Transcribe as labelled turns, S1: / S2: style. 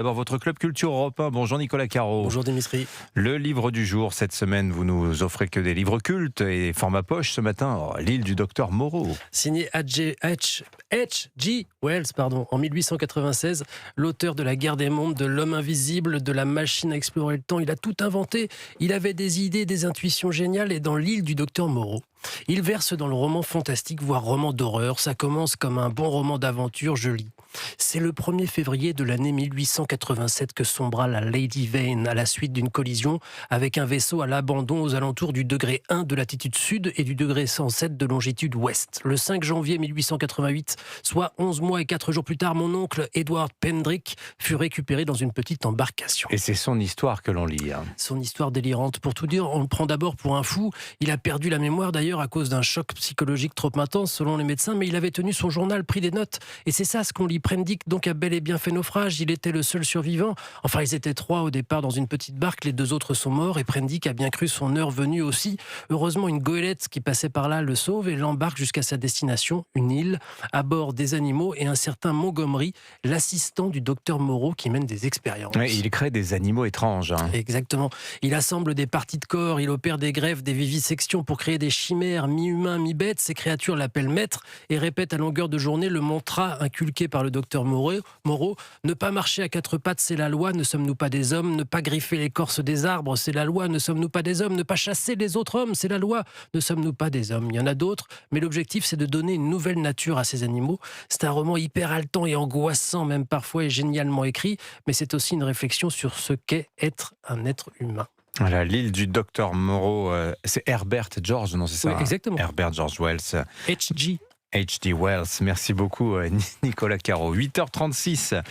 S1: D'abord, votre club culture Europe 1. Bonjour Nicolas Caro.
S2: Bonjour Dimitri.
S1: Le livre du jour, cette semaine, vous nous offrez que des livres cultes et format poche ce matin. L'île du docteur Moreau.
S2: Signé H.G. Wells, en 1896, l'auteur de La Guerre des mondes, de L'homme invisible, de La machine à explorer le temps. Il a tout inventé. Il avait des idées, des intuitions géniales, et dans l'île du docteur Moreau, il verse dans le roman fantastique, voire roman d'horreur. Ça commence comme un bon roman d'aventure, je lis. C'est le 1er février de l'année 1887 que sombra la Lady Vane à la suite d'une collision avec un vaisseau à l'abandon aux alentours du degré 1 de latitude sud et du degré 107 de longitude ouest. Le 5 janvier 1888, soit 11 mois et 4 jours plus tard, mon oncle Edward Pendrick fut récupéré dans une petite embarcation.
S1: Et c'est son histoire que l'on lit.
S2: Son histoire délirante. Pour tout dire, on le prend d'abord pour un fou. Il a perdu la mémoire d'ailleurs à cause d'un choc psychologique trop intense selon les médecins, mais il avait tenu son journal, pris des notes. Et c'est ça ce qu'on lit. Prendick donc a bel et bien fait naufrage. Il était le seul survivant. Enfin, ils étaient 3 au départ dans une petite barque. Les 2 autres sont morts et Prendick a bien cru son heure venue aussi. Heureusement, une goélette qui passait par là le sauve et l'embarque jusqu'à sa destination, une île, à bord des animaux et un certain Montgomery, l'assistant du docteur Moreau qui mène des expériences.
S1: Ouais, il crée des animaux étranges.
S2: Exactement. Il assemble des parties de corps, il opère des greffes, des vivisections pour créer des chimères mi-humains, mi-bêtes. Ces créatures l'appellent maître et répètent à longueur de journée le mantra inculqué par le docteur Moreau. Ne pas marcher à 4 pattes, c'est la loi. Ne sommes-nous pas des hommes? Ne pas griffer l'écorce des arbres, c'est la loi. Ne sommes-nous pas des hommes? Ne pas chasser les autres hommes, c'est la loi. Ne sommes-nous pas des hommes? Il y en a d'autres, mais l'objectif, c'est de donner une nouvelle nature à ces animaux. C'est un roman hyper haletant et angoissant, même parfois, et génialement écrit, mais c'est aussi une réflexion sur ce qu'est être un être humain.
S1: Voilà, l'île du docteur Moreau, c'est Herbert George, non, c'est ça?
S2: Oui, exactement.
S1: Herbert George Wells.
S2: H.G.
S1: H.G. Wells. Merci beaucoup, Nicolas Caro. 8h36.